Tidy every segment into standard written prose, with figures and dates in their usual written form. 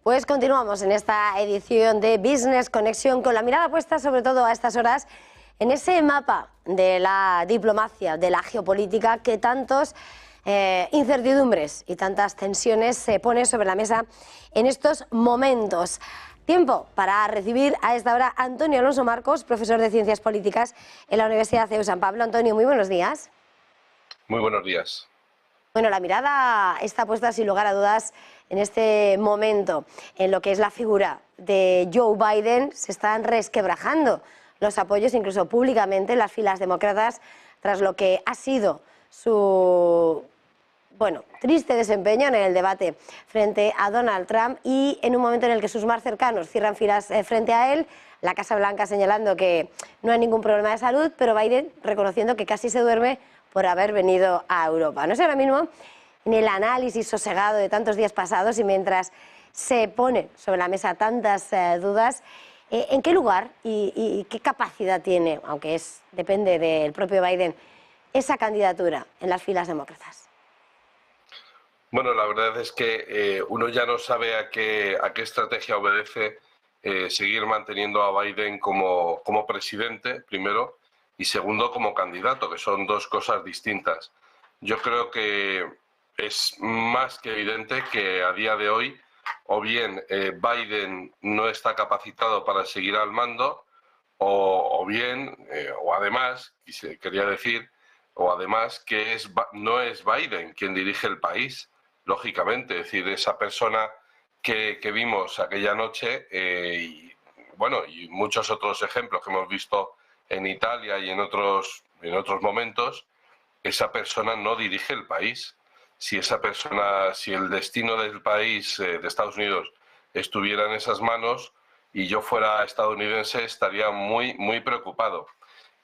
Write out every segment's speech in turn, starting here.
Pues continuamos en esta edición de Business Conexión con la mirada puesta sobre todo a estas horas en ese mapa de la diplomacia, de la geopolítica que tantos incertidumbres y tantas tensiones se ponen sobre la mesa en estos momentos. Tiempo para recibir a esta hora a Antonio Alonso Marcos, profesor de Ciencias Políticas en la Universidad CEU San Pablo. Antonio, muy buenos días. Muy buenos días. Bueno, la mirada está puesta sin lugar a dudas en este momento en lo que es la figura de Joe Biden. Se están resquebrajando los apoyos, incluso públicamente, en las filas demócratas, tras lo que ha sido su triste desempeño en el debate frente a Donald Trump, y en un momento en el que sus más cercanos cierran filas frente a él, la Casa Blanca señalando que no hay ningún problema de salud, pero Biden reconociendo que casi se duerme por haber venido a Europa. No sé ahora mismo, en el análisis sosegado de tantos días pasados y mientras se ponen sobre la mesa tantas dudas, ¿en qué lugar y qué capacidad tiene, aunque depende del propio Biden, esa candidatura en las filas demócratas? Bueno, la verdad es que uno ya no sabe a qué estrategia obedece seguir manteniendo a Biden como presidente, primero, y segundo, como candidato, que son dos cosas distintas. Yo creo que es más que evidente que a día de hoy, o bien Biden no está capacitado para seguir al mando, o bien, o además, quería decir, o además que no es Biden quien dirige el país, lógicamente. Es decir, esa persona que vimos aquella noche, y muchos otros ejemplos que hemos visto en Italia y en otros momentos, esa persona no dirige el país. Si el destino del país, de Estados Unidos, estuviera en esas manos y yo fuera estadounidense, estaría muy, muy preocupado.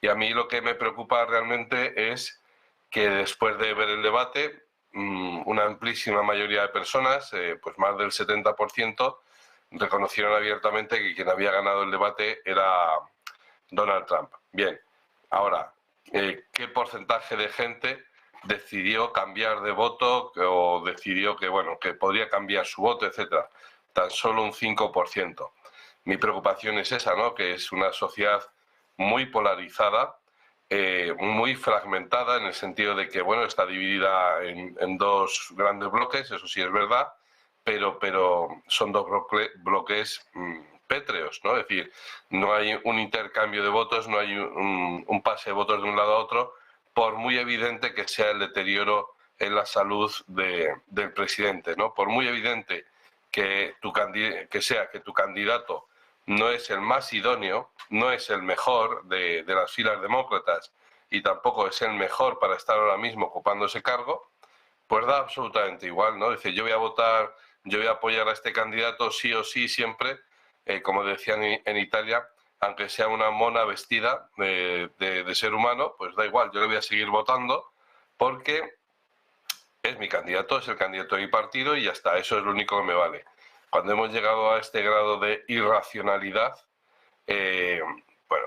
Y a mí lo que me preocupa realmente es que después de ver el debate, una amplísima mayoría de personas, pues más del 70%, reconocieron abiertamente que quien había ganado el debate era Donald Trump. Bien, ahora, ¿qué porcentaje de gente decidió cambiar de voto o decidió que podría cambiar su voto, etcétera? Tan solo un 5%. Mi preocupación es esa, ¿no? Que es una sociedad muy polarizada, muy fragmentada, en el sentido de que está dividida en dos grandes bloques, eso sí es verdad, pero son dos bloques pétreos, ¿no? Es decir, no hay un intercambio de votos, no hay un pase de votos de un lado a otro, por muy evidente que sea el deterioro en la salud del presidente, ¿no? Por muy evidente que tu candidato no es el más idóneo, no es el mejor de las filas demócratas y tampoco es el mejor para estar ahora mismo ocupando ese cargo, pues da absolutamente igual, ¿no? Dice, yo voy a apoyar a este candidato sí o sí siempre, como decían en Italia, aunque sea una mona vestida de ser humano, pues da igual, yo le voy a seguir votando porque es mi candidato, es el candidato de mi partido y ya está, eso es lo único que me vale. Cuando hemos llegado a este grado de irracionalidad,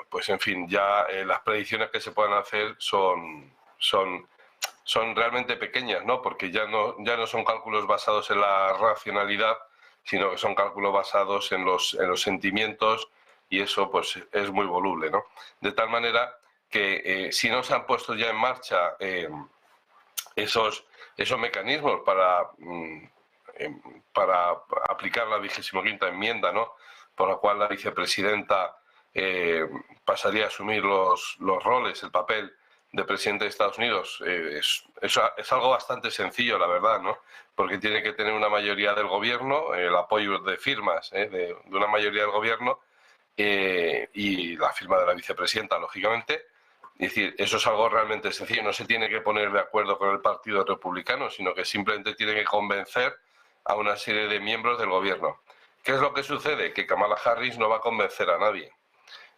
pues en fin, ya las predicciones que se puedan hacer son realmente pequeñas, ¿no? Porque ya no son cálculos basados en la racionalidad, sino que son cálculos basados en los sentimientos, y eso pues es muy voluble, ¿no? De tal manera que si no se han puesto ya en marcha esos mecanismos para aplicar la 25ª enmienda, ¿no? Por la cual la vicepresidenta pasaría a asumir los roles, el papel de presidente de Estados Unidos, es algo bastante sencillo, la verdad, ¿no? Porque tiene que tener una mayoría del gobierno, el apoyo de firmas de una mayoría del gobierno, y la firma de la vicepresidenta, lógicamente. Es decir, eso es algo realmente sencillo, no se tiene que poner de acuerdo con el Partido Republicano, sino que simplemente tiene que convencer a una serie de miembros del gobierno. ¿Qué es lo que sucede? Que Kamala Harris no va a convencer a nadie.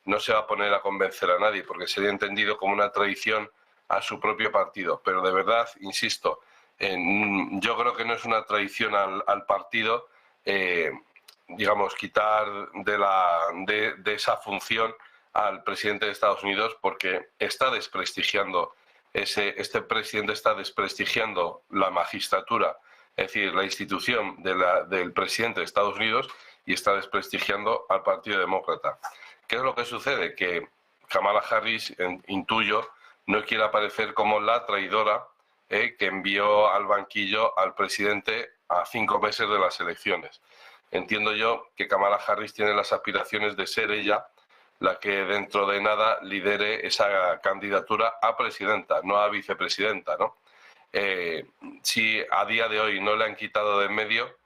No se va a poner a convencer a nadie porque sería entendido como una traición a su propio partido. Pero de verdad, insisto, yo creo que no es una traición al partido, quitar de esa función al presidente de Estados Unidos, porque está desprestigiando, este presidente está desprestigiando la magistratura es decir, la institución del presidente de Estados Unidos, y está desprestigiando al Partido Demócrata. ¿Qué es lo que sucede? Que Kamala Harris, intuyo, no quiere aparecer como la traidora que envió al banquillo al presidente a 5 meses de las elecciones. Entiendo yo que Kamala Harris tiene las aspiraciones de ser ella la que dentro de nada lidere esa candidatura a presidenta, no a vicepresidenta, ¿no? Si a día de hoy no le han quitado de en medio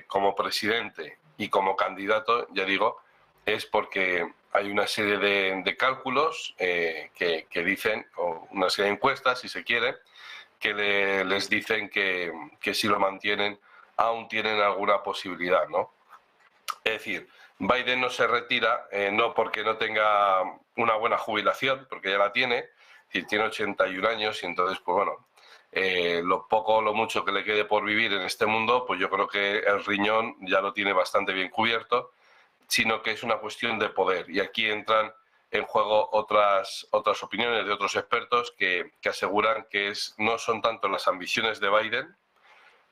como presidente y como candidato, ya digo, es porque hay una serie de cálculos que dicen, o una serie de encuestas, si se quiere, que les dicen que si lo mantienen aún tienen alguna posibilidad, ¿no? Es decir, Biden no se retira, no porque no tenga una buena jubilación, porque ya la tiene, es decir, tiene 81 años y entonces, pues bueno, lo poco o lo mucho que le quede por vivir en este mundo, pues yo creo que el riñón ya lo tiene bastante bien cubierto, sino que es una cuestión de poder. Y aquí entran en juego otras opiniones de otros expertos que aseguran que no son tanto las ambiciones de Biden,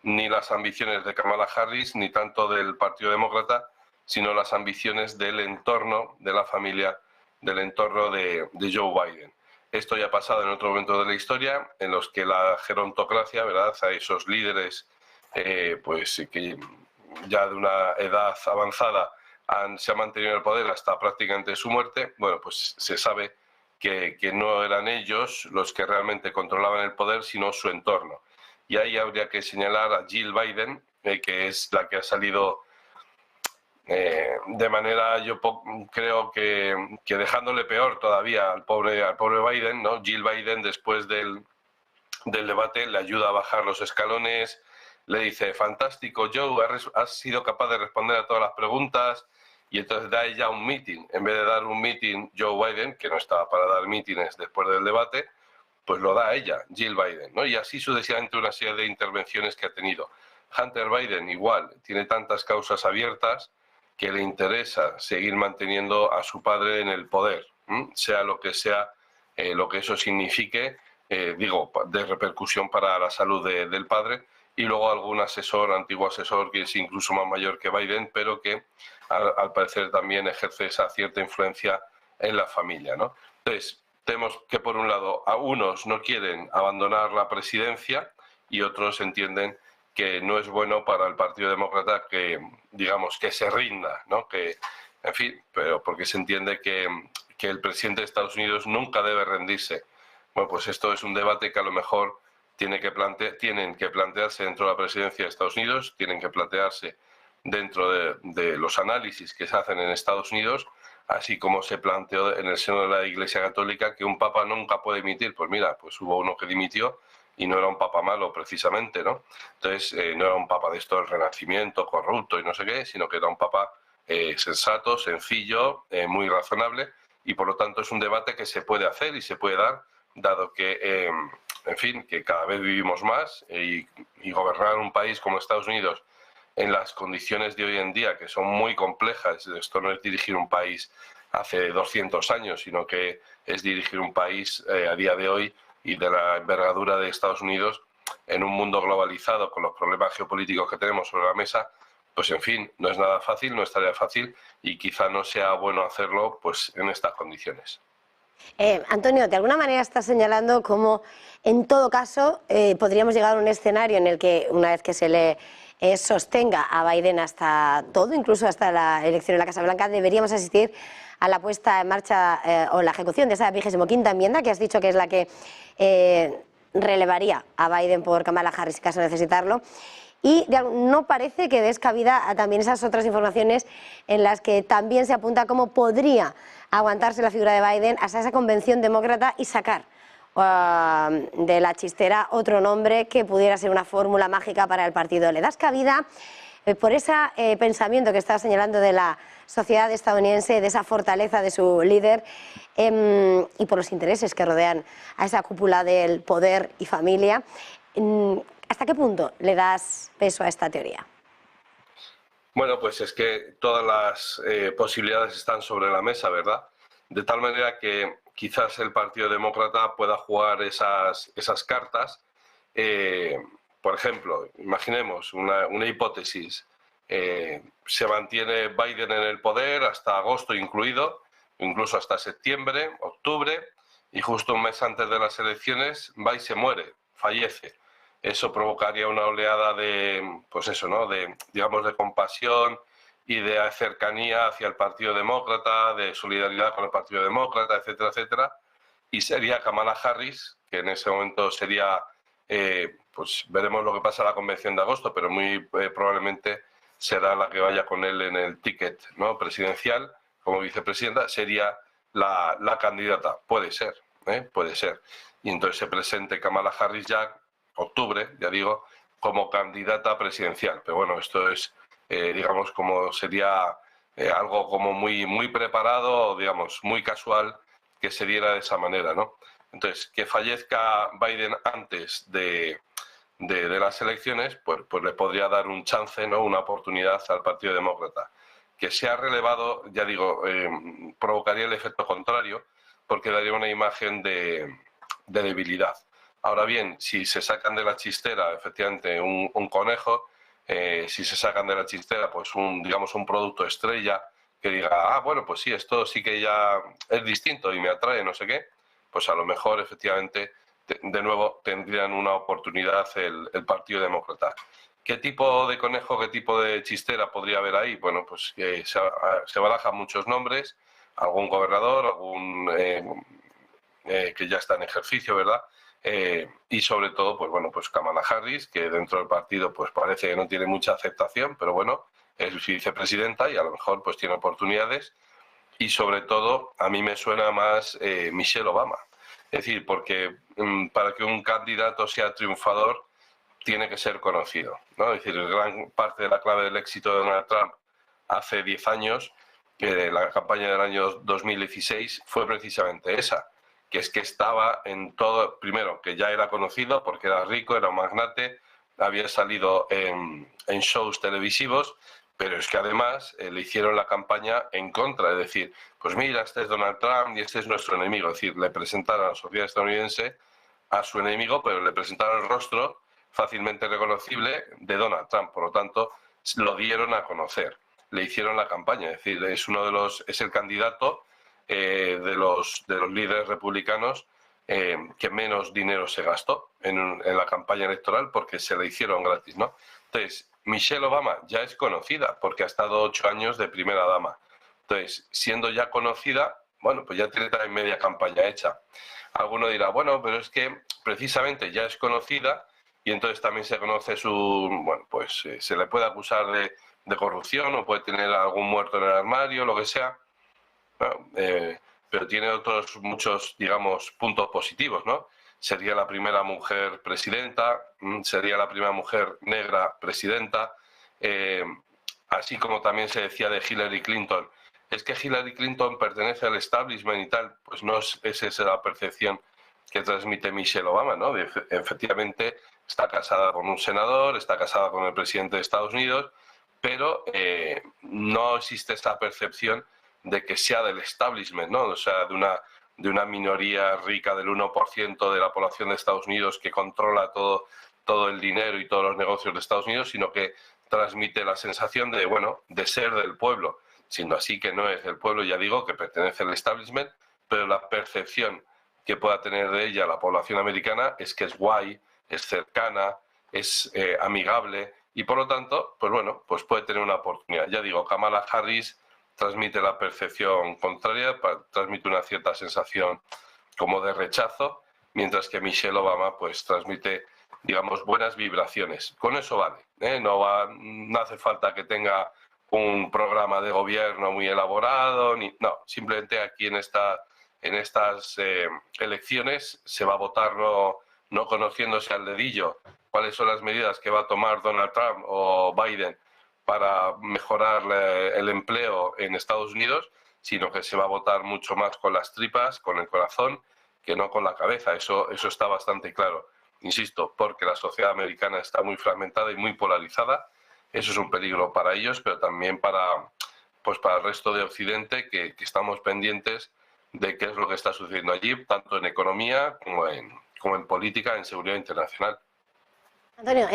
ni las ambiciones de Kamala Harris, ni tanto del Partido Demócrata, sino las ambiciones del entorno, de la familia, del entorno de Joe Biden. Esto ya ha pasado en otro momento de la historia, en los que la gerontocracia, ¿verdad?, a esos líderes pues que ya de una edad avanzada se han mantenido en el poder hasta prácticamente su muerte. Bueno, pues se sabe que no eran ellos los que realmente controlaban el poder, sino su entorno. Y ahí habría que señalar a Jill Biden, que es la que ha salido de manera, yo creo que dejándole peor todavía al pobre Biden, ¿no? Jill Biden, después del debate, le ayuda a bajar los escalones, le dice: fantástico, Joe, has sido capaz de responder a todas las preguntas. Y entonces da ella un meeting. En vez de dar un meeting Joe Biden, que no estaba para dar mítines después del debate, pues lo da ella, Jill Biden, ¿no? Y así sucesivamente una serie de intervenciones que ha tenido. Hunter Biden igual, tiene tantas causas abiertas que le interesa seguir manteniendo a su padre en el poder, sea lo que eso signifique, digo, de repercusión para la salud del padre, y luego algún antiguo asesor, que es incluso más mayor que Biden, pero que al parecer también ejerce esa cierta influencia en la familia, ¿no? Entonces, tenemos que, por un lado, a unos no quieren abandonar la presidencia y otros entienden que no es bueno para el Partido Demócrata que, digamos, que se rinda, ¿no? Que, en fin, pero porque se entiende que el presidente de Estados Unidos nunca debe rendirse. Bueno, pues esto es un debate que a lo mejor tienen que plantearse dentro de la presidencia de Estados Unidos, tienen que plantearse dentro de los análisis que se hacen en Estados Unidos, así como se planteó en el seno de la Iglesia Católica que un papa nunca puede dimitir. Pues mira, pues hubo uno que dimitió y no era un papa malo precisamente, ¿no? Entonces no era un papa de esto del Renacimiento, corrupto y no sé qué, sino que era un papa sensato, sencillo, muy razonable, y por lo tanto es un debate que se puede hacer y se puede dar, dado que, en fin, que cada vez vivimos más y gobernar un país como Estados Unidos en las condiciones de hoy en día, que son muy complejas. Esto no es dirigir un país hace 200 años, sino que es dirigir un país a día de hoy y de la envergadura de Estados Unidos en un mundo globalizado con los problemas geopolíticos que tenemos sobre la mesa. Pues en fin, no es nada fácil, no es tarea fácil, y quizá no sea bueno hacerlo pues en estas condiciones. Antonio, de alguna manera estás señalando cómo, en todo caso, podríamos llegar a un escenario en el que, una vez que se le sostenga a Biden hasta todo, incluso hasta la elección en la Casa Blanca, deberíamos asistir a la puesta en marcha o la ejecución de esa 25ª enmienda, que has dicho que es la que relevaría a Biden por Kamala Harris en caso de necesitarlo. Y no parece que des cabida a también esas otras informaciones en las que también se apunta cómo podría aguantarse la figura de Biden hasta esa convención demócrata y sacar de la chistera otro nombre que pudiera ser una fórmula mágica para el partido. ¿Le das cabida por ese pensamiento que estás señalando de la sociedad estadounidense, de esa fortaleza de su líder y por los intereses que rodean a esa cúpula del poder y familia? ¿Hasta qué punto le das peso a esta teoría? Bueno, pues es que todas las posibilidades están sobre la mesa, ¿verdad? De tal manera que quizás el Partido Demócrata pueda jugar esas cartas por ejemplo, imaginemos una hipótesis, se mantiene Biden en el poder hasta agosto incluido, incluso hasta septiembre, octubre, y justo un mes antes de las elecciones va y se muere, fallece. Eso provocaría una oleada de, pues eso, ¿no? De, digamos, de compasión y de cercanía hacia el Partido Demócrata, de solidaridad con el Partido Demócrata, etcétera, etcétera. Y sería Kamala Harris, que en ese momento sería, pues veremos lo que pasa en la convención de agosto, pero muy probablemente será la que vaya con él en el ticket, ¿no? Presidencial, como vicepresidenta, sería la candidata. Puede ser, puede ser. Y entonces se presente Kamala Harris ya, octubre, ya digo, como candidata presidencial. Pero bueno, esto es, digamos, como sería algo como muy preparado, digamos, muy casual que se diera de esa manera, ¿no? Entonces, que fallezca Biden antes de las elecciones, pues le podría dar un chance, ¿no? Una oportunidad al Partido Demócrata. Que sea relevado, ya digo, provocaría el efecto contrario, porque daría una imagen de debilidad. Ahora bien, si se sacan de la chistera, efectivamente, un conejo, si se sacan de la chistera, pues digamos, un producto estrella, que diga, bueno, pues sí, esto sí que ya es distinto y me atrae, no sé qué, pues a lo mejor, efectivamente, de nuevo tendrían una oportunidad el Partido Demócrata. ¿Qué tipo de conejo, qué tipo de chistera podría haber ahí? Bueno, pues se barajan muchos nombres, algún gobernador, algún que ya está en ejercicio, ¿verdad? Y sobre todo, pues bueno, pues Kamala Harris, que dentro del partido pues parece que no tiene mucha aceptación, pero bueno, es vicepresidenta y a lo mejor pues tiene oportunidades. Y sobre todo, a mí me suena más Michelle Obama. Es decir, porque para que un candidato sea triunfador, tiene que ser conocido, ¿no? Es decir, gran parte de la clave del éxito de Donald Trump hace 10 años, la campaña del año 2016, fue precisamente esa, que es que estaba en todo, primero, que ya era conocido porque era rico, era un magnate, había salido en shows televisivos, pero es que además le hicieron la campaña en contra, es decir, pues mira, este es Donald Trump y este es nuestro enemigo, es decir, le presentaron a la sociedad estadounidense a su enemigo, pero le presentaron el rostro fácilmente reconocible de Donald Trump, por lo tanto, lo dieron a conocer, le hicieron la campaña, es decir, es el candidato de los líderes republicanos que menos dinero se gastó en la campaña electoral porque se le hicieron gratis, ¿no? Entonces, Michelle Obama ya es conocida porque ha estado 8 años de primera dama. Entonces, siendo ya conocida, bueno, pues ya tiene también media campaña hecha. Alguno dirá, bueno, pero es que precisamente ya es conocida y entonces también se conoce bueno, pues se le puede acusar de corrupción o puede tener algún muerto en el armario, lo que sea. Bueno, pero tiene otros muchos, digamos, puntos positivos, ¿no? Sería la primera mujer presidenta, sería la primera mujer negra presidenta, así como también se decía de Hillary Clinton. Es que Hillary Clinton pertenece al establishment y tal, pues no es esa la percepción que transmite Michelle Obama, ¿no? Efectivamente está casada con un senador, está casada con el presidente de Estados Unidos, pero no existe esa percepción de que sea del establishment, ¿no? O sea, de una minoría rica del 1% de la población de Estados Unidos que controla todo el dinero y todos los negocios de Estados Unidos, sino que transmite la sensación de, bueno, de ser del pueblo, siendo así que no es del pueblo, ya digo, que pertenece al establishment, pero la percepción que pueda tener de ella la población americana es que es guay, es cercana, es amigable y por lo tanto, pues bueno, pues puede tener una oportunidad. Ya digo, Kamala Harris transmite la percepción contraria, transmite una cierta sensación como de rechazo, mientras que Michelle Obama pues transmite, digamos, buenas vibraciones. Con eso vale, ¿eh? No hace falta que tenga un programa de gobierno muy elaborado, no, simplemente aquí en estas elecciones se va a votar no conociéndose al dedillo cuáles son las medidas que va a tomar Donald Trump o Biden para mejorar el empleo en Estados Unidos, sino que se va a votar mucho más con las tripas, con el corazón, que no con la cabeza. Eso está bastante claro. Insisto, porque la sociedad americana está muy fragmentada y muy polarizada. Eso es un peligro para ellos, pero también para el resto de Occidente, que estamos pendientes de qué es lo que está sucediendo allí, tanto en economía como en política, en seguridad internacional. Antonio,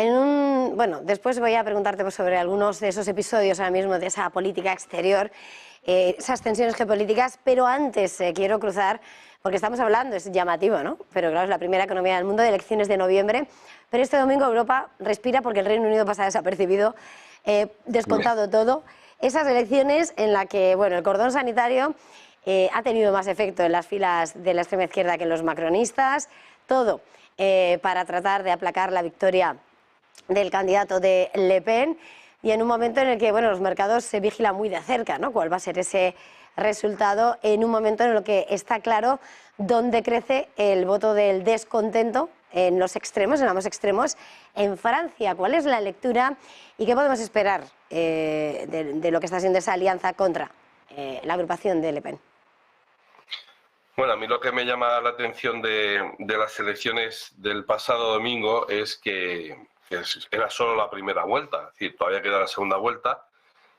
bueno, después voy a preguntarte pues, sobre algunos de esos episodios ahora mismo de esa política exterior, esas tensiones geopolíticas, pero antes quiero cruzar, porque estamos hablando, es llamativo, ¿no? Pero claro, es la primera economía del mundo de elecciones de noviembre, pero este domingo Europa respira porque el Reino Unido pasa desapercibido, descontado todo. Esas elecciones en las que, bueno, el cordón sanitario ha tenido más efecto en las filas de la extrema izquierda que en los macronistas, todo para tratar de aplacar la victoria del candidato de Le Pen, y en un momento en el que, bueno, los mercados se vigilan muy de cerca, ¿no? Cuál va a ser ese resultado en un momento en el que está claro dónde crece el voto del descontento en los extremos, en ambos extremos, en Francia. ¿Cuál es la lectura y qué podemos esperar de lo que está siendo esa alianza contra la agrupación de Le Pen? Bueno, a mí lo que me llama la atención de las elecciones del pasado domingo es que era solo la primera vuelta, es decir, todavía queda la segunda vuelta.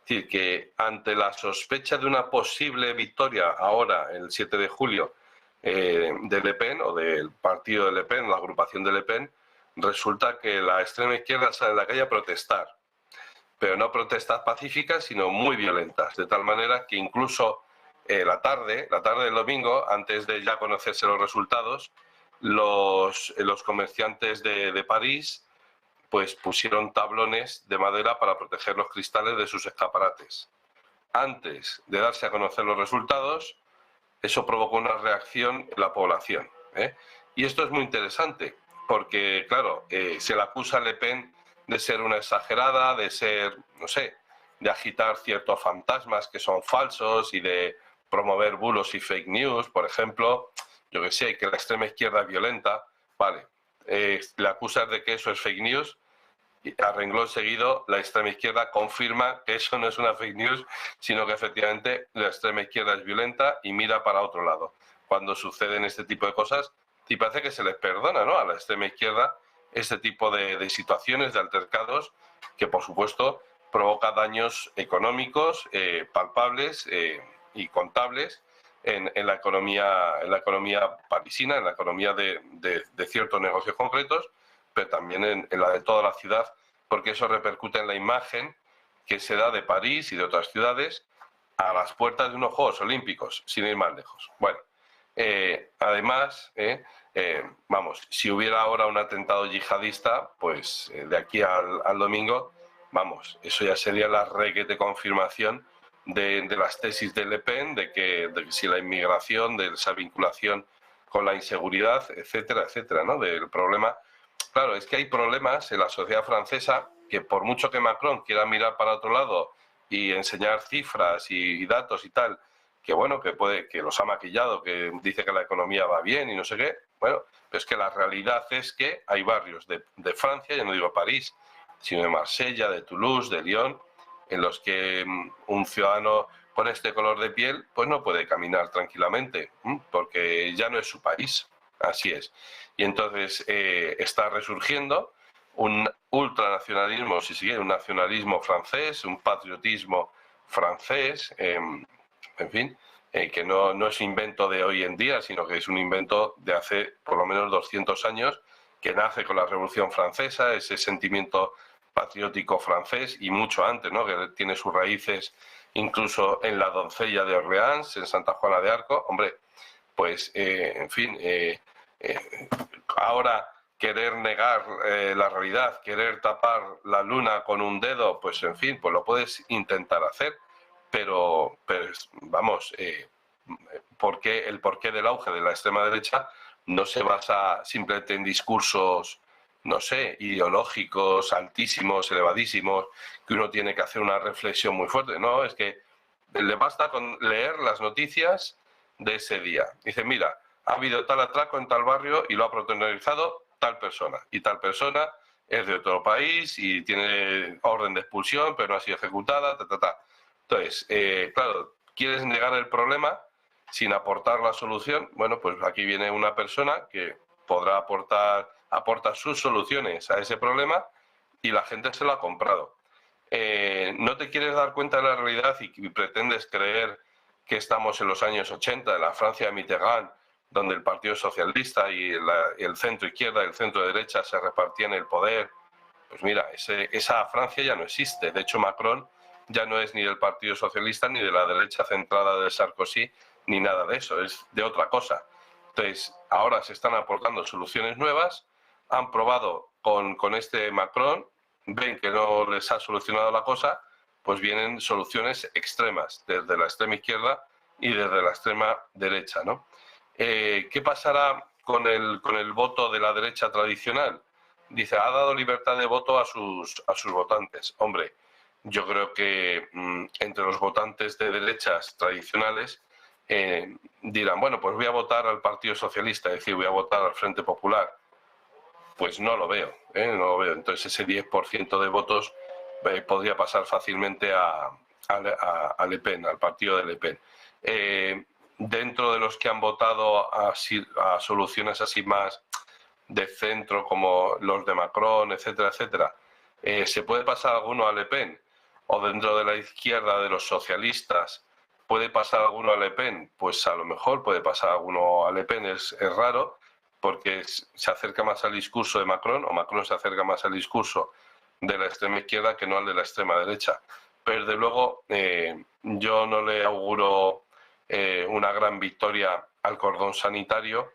Es decir, que ante la sospecha de una posible victoria ahora, el 7 de julio, de Le Pen o del partido de Le Pen, la agrupación de Le Pen, resulta que la extrema izquierda sale a la calle a protestar, pero no protestas pacíficas, sino muy violentas, de tal manera que incluso la tarde del domingo, antes de ya conocerse los resultados, los comerciantes de París pues pusieron tablones de madera para proteger los cristales de sus escaparates. Antes de darse a conocer los resultados, eso provocó una reacción en la población, ¿eh? Y esto es muy interesante, porque, claro, se le acusa a Le Pen de ser una exagerada, de ser, no sé, de agitar ciertos fantasmas que son falsos y de promover bulos y fake news, por ejemplo, yo que sé, que la extrema izquierda es violenta, vale, le acusas de que eso es fake news, y a renglón seguido la extrema izquierda confirma que eso no es una fake news, sino que efectivamente la extrema izquierda es violenta y mira para otro lado. Cuando suceden este tipo de cosas, y parece que se les perdona, ¿no?, a la extrema izquierda este tipo de situaciones, de altercados, que por supuesto provoca daños económicos palpables y contables en la economía parisina, en la economía de ciertos negocios concretos, pero también en la de toda la ciudad, porque eso repercute en la imagen que se da de París y de otras ciudades a las puertas de unos Juegos Olímpicos, sin ir más lejos. Bueno, además, vamos, si hubiera ahora un atentado yihadista, pues de aquí al domingo, vamos, eso ya sería la requete confirmación de las tesis de Le Pen, de que si la inmigración, de esa vinculación con la inseguridad, etcétera, etcétera, ¿no?, del problema. Claro, es que hay problemas en la sociedad francesa que por mucho que Macron quiera mirar para otro lado y enseñar cifras y datos y tal, que bueno, que los ha maquillado, que dice que la economía va bien y no sé qué, bueno, pero es que la realidad es que hay barrios de Francia, ya no digo París, sino de Marsella, de Toulouse, de Lyon, en los que un ciudadano con este color de piel pues no puede caminar tranquilamente, porque ya no es su país. Así es. Y entonces está resurgiendo un ultranacionalismo, si se quiere, un nacionalismo francés, un patriotismo francés, en fin, que no es invento de hoy en día, sino que es un invento de hace por lo menos 200 años, que nace con la Revolución Francesa, ese sentimiento patriótico francés, y mucho antes, ¿no?, que tiene sus raíces incluso en la doncella de Orleans, en Santa Juana de Arco. Hombre, pues, en fin, ahora querer negar la realidad, querer tapar la luna con un dedo, pues en fin, pues lo puedes intentar hacer, pero vamos, el porqué del auge de la extrema derecha no se basa simplemente en discursos, no sé, ideológicos, altísimos, elevadísimos, que uno tiene que hacer una reflexión muy fuerte. No, es que le basta con leer las noticias de ese día. Dice, mira, ha habido tal atraco en tal barrio y lo ha protagonizado tal persona. Y tal persona es de otro país y tiene orden de expulsión, pero no ha sido ejecutada, Entonces, claro, ¿quieres negar el problema sin aportar la solución? Bueno, pues aquí viene una persona que podrá aporta sus soluciones a ese problema y la gente se lo ha comprado. No te quieres dar cuenta de la realidad y pretendes creer que estamos en los años 80, en la Francia de Mitterrand, donde el Partido Socialista y el centro izquierda y el centro derecha se repartían el poder Pues mira, esa Francia ya no existe. De hecho, Macron ya no es ni del Partido Socialista, ni de la derecha centrada de Sarkozy, ni nada de eso, es de otra cosa. Entonces, ahora se están aportando soluciones nuevas, han probado con este Macron, ven que no les ha solucionado la cosa, pues vienen soluciones extremas, desde la extrema izquierda y desde la extrema derecha, ¿no? ¿Qué pasará con el voto de la derecha tradicional? Dice, ha dado libertad de voto a sus votantes. Hombre, yo creo que entre los votantes de derechas tradicionales dirán, bueno, pues voy a votar al Partido Socialista, es decir, voy a votar al Frente Popular. Pues no lo veo, no lo veo. Entonces ese 10% de votos podría pasar fácilmente a Le Pen, al partido de Le Pen. Dentro de los que han votado a soluciones así más de centro, como los de Macron, etcétera, etcétera, ¿se puede pasar alguno a Le Pen? ¿O dentro de la izquierda de los socialistas puede pasar alguno a Le Pen? Pues a lo mejor puede pasar alguno a Le Pen, es raro, porque se acerca más al discurso de Macron, o Macron se acerca más al discurso de la extrema izquierda que no al de la extrema derecha. Pero desde luego yo no le auguro una gran victoria al cordón sanitario,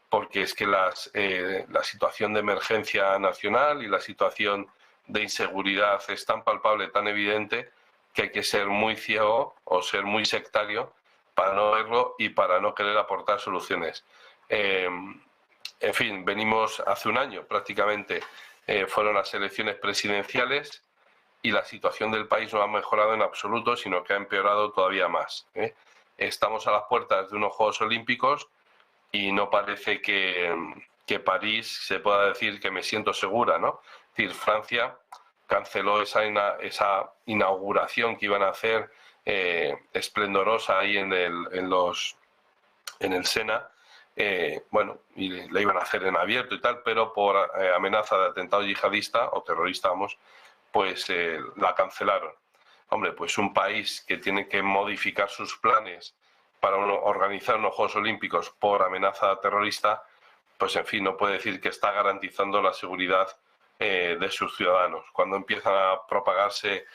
porque es que la situación de emergencia nacional y la situación de inseguridad es tan palpable, tan evidente, que hay que ser muy ciego o ser muy sectario para no verlo y para no querer aportar soluciones. En fin, venimos hace un año prácticamente, fueron las elecciones presidenciales y la situación del país no ha mejorado en absoluto, sino que ha empeorado todavía más. Estamos a las puertas de unos Juegos Olímpicos y no parece que París se pueda decir que me siento segura, ¿no? Es decir, Francia canceló esa inauguración que iban a hacer esplendorosa ahí en el Sena. Bueno, y la iban a hacer en abierto y tal, pero por amenaza de atentado yihadista o terrorista, vamos, pues la cancelaron. Hombre, pues un país que tiene que modificar sus planes para organizar unos Juegos Olímpicos por amenaza terrorista, pues en fin, no puede decir que está garantizando la seguridad de sus ciudadanos. Cuando empiezan a propagarse,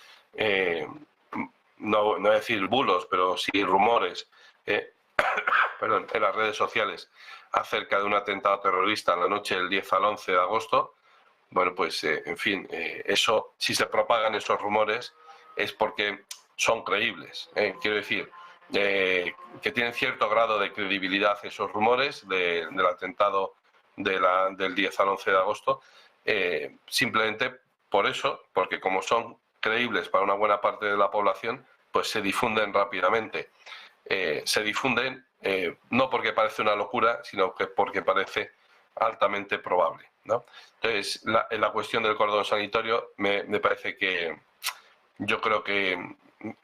no voy a decir bulos, pero sí rumores, perdón, en las redes sociales acerca de un atentado terrorista en la noche del 10 al 11 de agosto, bueno, pues en fin, eso, si se propagan esos rumores es porque son creíbles. Quiero decir, que tienen cierto grado de credibilidad esos rumores del atentado del 10 al 11 de agosto, simplemente por eso, porque como son creíbles para una buena parte de la población, pues se difunden rápidamente. Se difunden no porque parece una locura, sino que porque parece altamente probable, ¿no? Entonces, la cuestión del cordón sanitario me parece que yo creo que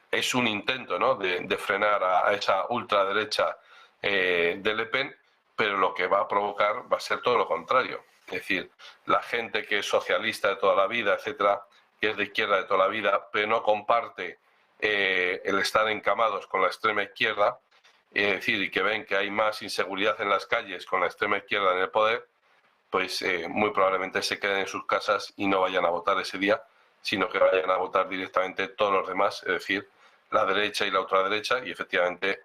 es un intento, ¿no?, de frenar a esa ultraderecha de Le Pen, pero lo que va a provocar va a ser todo lo contrario. Es decir, la gente que es socialista de toda la vida, etcétera, que es de izquierda de toda la vida, pero no comparte el estar encamados con la extrema izquierda, es decir, y que ven que hay más inseguridad en las calles con la extrema izquierda en el poder, pues muy probablemente se queden en sus casas y no vayan a votar ese día, sino que vayan a votar directamente todos los demás, es decir, la derecha y la ultraderecha, y efectivamente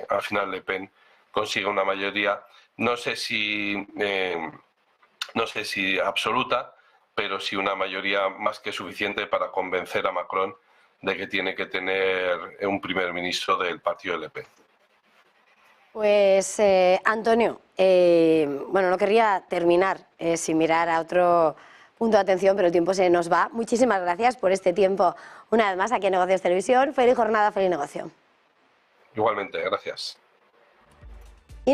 al final Le Pen consigue una mayoría, no sé si absoluta, pero sí una mayoría más que suficiente para convencer a Macron de que tiene que tener un primer ministro del partido de Le Pen. Pues Antonio, bueno, no querría terminar sin mirar a otro punto de atención, pero el tiempo se nos va. Muchísimas gracias por este tiempo una vez más aquí en Negocios Televisión. Feliz jornada, feliz negocio. Igualmente, gracias.